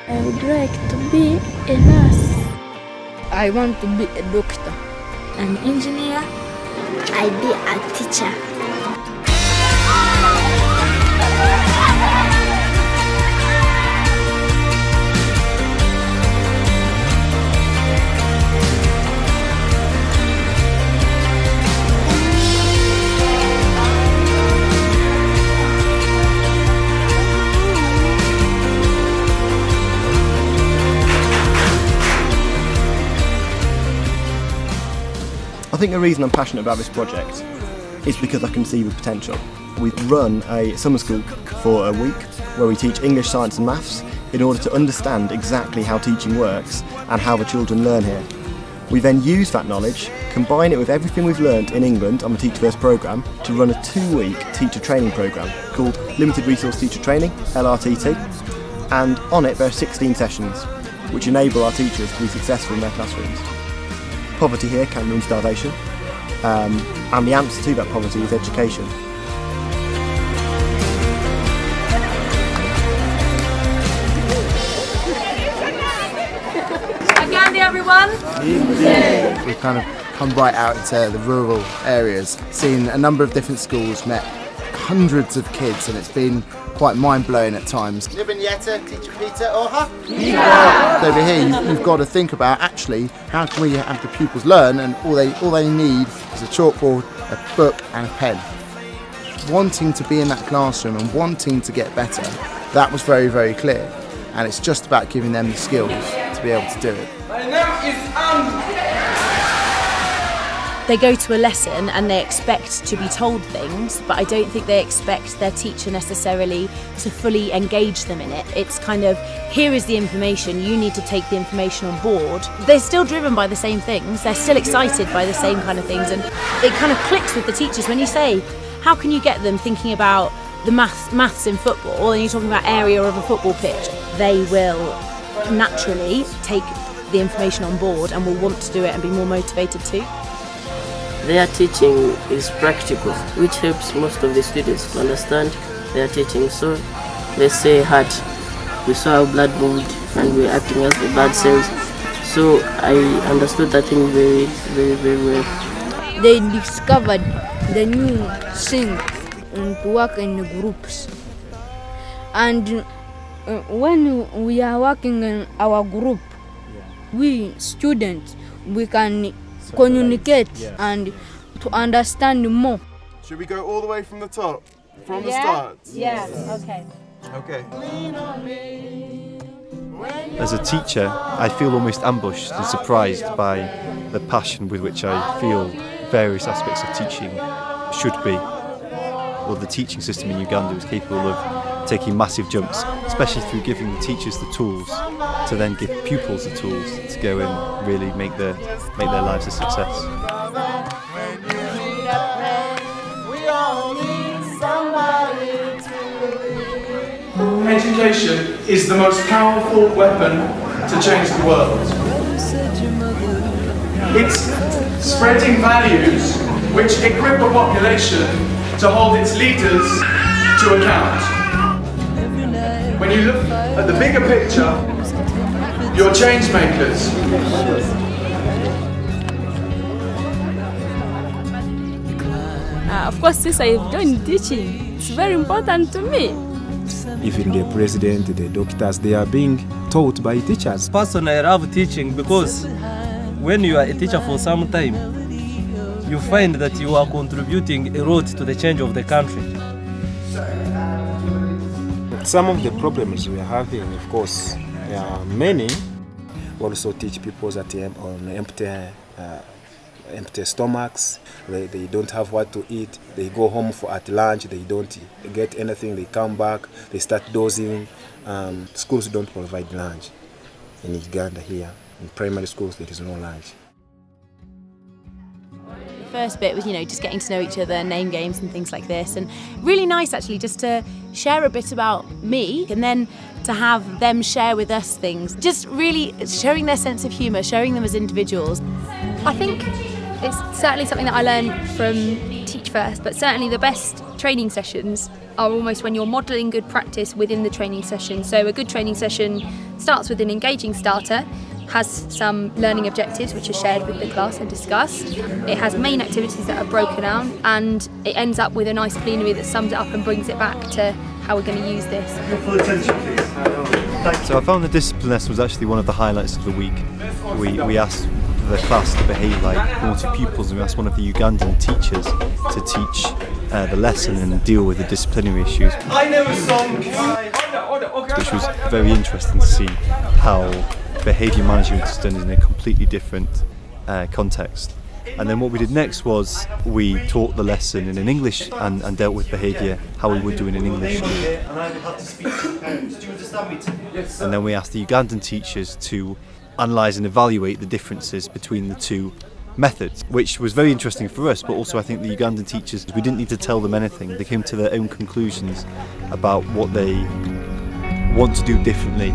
I would like to be a nurse. I want to be a doctor. An engineer. I'd be a teacher. I think the reason I'm passionate about this project is because I can see the potential. We've run a summer school for a week where we teach English, science and maths in order to understand exactly how teaching works and how the children learn here. We then use that knowledge, combine it with everything we've learned in England on the Teach First programme to run a 2-week teacher training programme called Limited Resource Teacher Training, LRTT, and on it there are 16 sessions which enable our teachers to be successful in their classrooms. Poverty here can mean starvation, and the answer to that poverty is education. Uganda, everyone! We've kind of come right out into the rural areas, seen a number of different schools, met hundreds of kids, and it's been quite mind-blowing at times. Over here you've got to think about actually how can we have the pupils learn, and all they need is a chalkboard, a book and a pen. Wanting to be in that classroom and wanting to get better, that was very, very clear, and it's just about giving them the skills to be able to do it. My name is They go to a lesson and they expect to be told things, but I don't think they expect their teacher necessarily to fully engage them in it. It's kind of, here is the information, you need to take the information on board. They're still driven by the same things, they're still excited by the same kind of things, and it kind of clicks with the teachers when you say, how can you get them thinking about the maths in football, and you're talking about area of a football pitch? They will naturally take the information on board and will want to do it and be more motivated too. Their teaching is practical, which helps most of the students to understand their teaching. So they say heart, we saw our blood moved and we're acting as the blood cells. So I understood that thing very, very, very well. They discovered the new thing and to work in groups. And when we are working in our group, we students, we can communicate and to understand more. Should we go all the way from the top? From the start? Yeah, okay. Okay. As a teacher, I feel almost ambushed and surprised by the passion with which I feel various aspects of teaching should be. Well, the teaching system in Uganda is capable of taking massive jumps, especially through giving the teachers the tools to then give pupils the tools to go and really make their lives a success. Education is the most powerful weapon to change the world. It's spreading values which equip a population to hold its leaders to account. When you look at the bigger picture, you're change makers. Of course, since I've joined teaching, it's very important to me. Even the president, the doctors, they are being taught by teachers. Personally, I love teaching because when you are a teacher for some time, you find that you are contributing a lot to the change of the country. Some of the problems we are having, of course, there are many. We also teach people that on empty stomachs, they don't have what to eat, they go home at lunch, they don't get anything, they come back, they start dozing. Schools don't provide lunch in Uganda here. In primary schools there is no lunch. The first bit was, just getting to know each other, name games and things like this, and really nice actually just to share a bit about me and then to have them share with us things, just really showing their sense of humour, showing them as individuals. I think it's certainly something that I learned from Teach First, but certainly the best training sessions are almost when you're modelling good practice within the training session. So a good training session starts with an engaging starter, has some learning objectives which are shared with the class and discussed. It has main activities that are broken down, and it ends up with a nice plenary that sums it up and brings it back to how we're going to use this. Full attention, please. So I found the discipline lesson was actually one of the highlights of the week. We asked the class to behave like naughty pupils, and we asked one of the Ugandan teachers to teach the lesson and deal with the disciplinary issues. I know a song. Which was very interesting to see how behaviour management is done in a completely different context. And then what we did next was we taught the lesson in English and dealt with behaviour how we would do it in English. And then we asked the Ugandan teachers to analyse and evaluate the differences between the two methods, which was very interesting for us, but also I think the Ugandan teachers, we didn't need to tell them anything. They came to their own conclusions about what they want to do differently.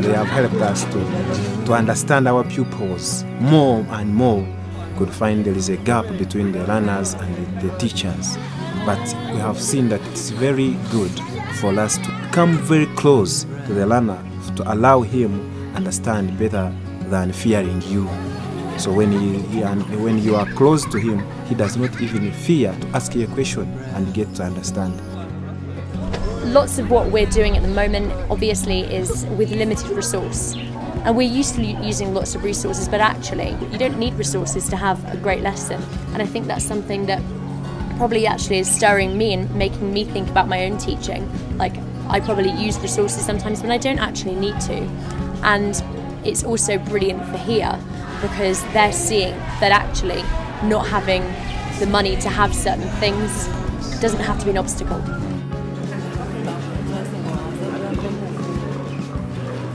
They have helped us to understand our pupils more and more. We could find there is a gap between the learners and the teachers, but we have seen that it's very good for us to come very close to the learner, to allow him understand better than fearing you. So when you are close to him, he does not even fear to ask you a question and get to understand. Lots of what we're doing at the moment obviously is with limited resource, and we're used to using lots of resources, but actually you don't need resources to have a great lesson. And I think that's something that probably actually is stirring me and making me think about my own teaching. Like, I probably use resources sometimes when I don't actually need to. And it's also brilliant for here because they're seeing that actually not having the money to have certain things doesn't have to be an obstacle.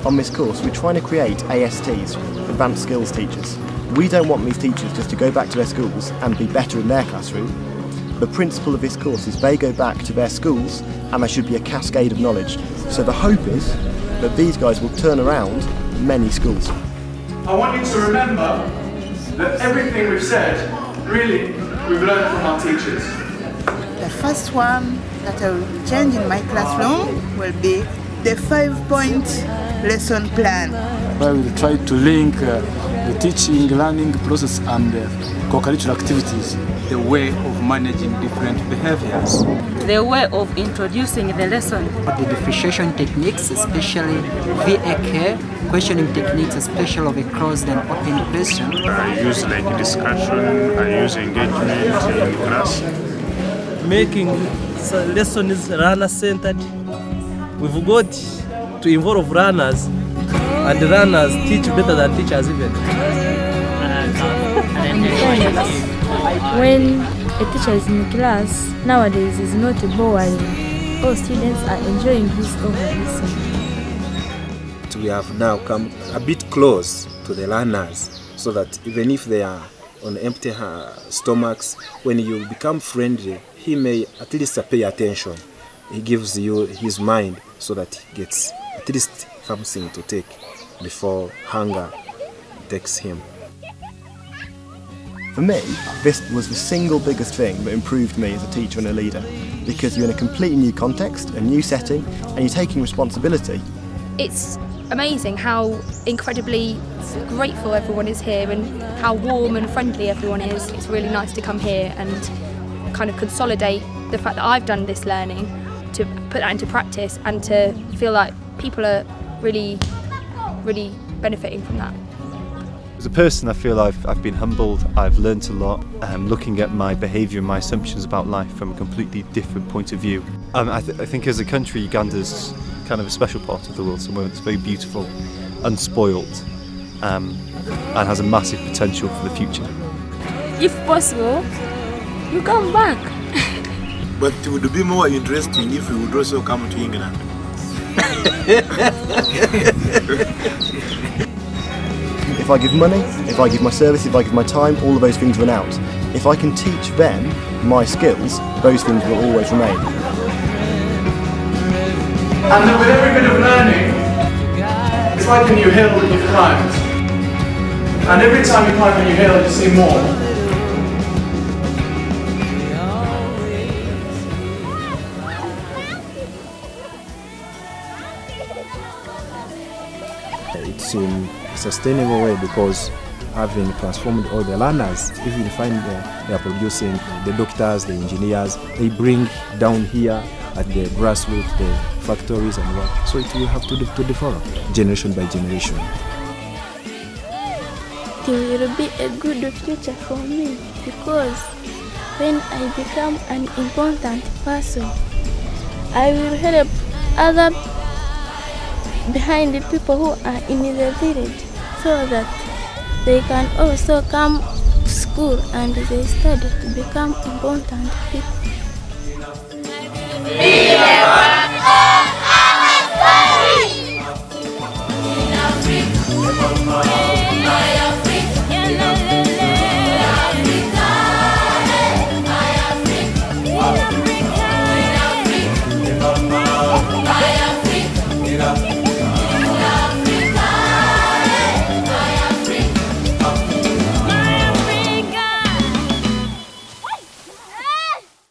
On this course, we're trying to create ASTs, Advanced Skills Teachers. We don't want these teachers just to go back to their schools and be better in their classroom. The principle of this course is they go back to their schools and there should be a cascade of knowledge. So the hope is that these guys will turn around many schools. I want you to remember that everything we've said, really, we've learned from our teachers. The first one that I will change in my classroom will be the 5-point lesson plan. I will try to link the teaching, learning process and co-curricular activities. The way of managing different behaviors. The way of introducing the lesson. The differentiation techniques, especially VAK, questioning techniques, especially of a closed and open question. I use like discussion, I use engagement in class. Making lessons runner-centered. We've got to involve runners, and the runners teach better than teachers even. When a teacher is in class, nowadays is not boring. All students are enjoying this over listening. We have now come a bit close to the learners, so that even if they are on empty stomachs, when you become friendly, he may at least pay attention. He gives you his mind so that he gets at least something to take before hunger takes him. For me, this was the single biggest thing that improved me as a teacher and a leader, because you're in a completely new context, a new setting, and you're taking responsibility. It's amazing how incredibly grateful everyone is here and how warm and friendly everyone is. It's really nice to come here and kind of consolidate the fact that I've done this learning, to put that into practice and to feel like people are really, really benefiting from that. As a person, I feel I've been humbled, I've learnt a lot, looking at my behaviour and my assumptions about life from a completely different point of view. I think as a country, Uganda's kind of a special part of the world, somewhere that's very beautiful, unspoilt, and has a massive potential for the future. If possible, you come back. But it would be more interesting if you would also come to England. If I give money, if I give my service, if I give my time, all of those things run out. If I can teach them my skills, those things will always remain. And then with every bit of learning, it's like a new hill that you've climbed. And every time you climb a new hill, you see more. in a sustainable way, because having transformed all the learners, if you find they are producing the doctors, the engineers, they bring down here at the grassroots, the factories and what. So it will have to develop generation by generation. It will be a good future for me, because when I become an important person, I will help other behind the people who are in the village, so that they can also come to school and they study to become important people. Be the one of our story.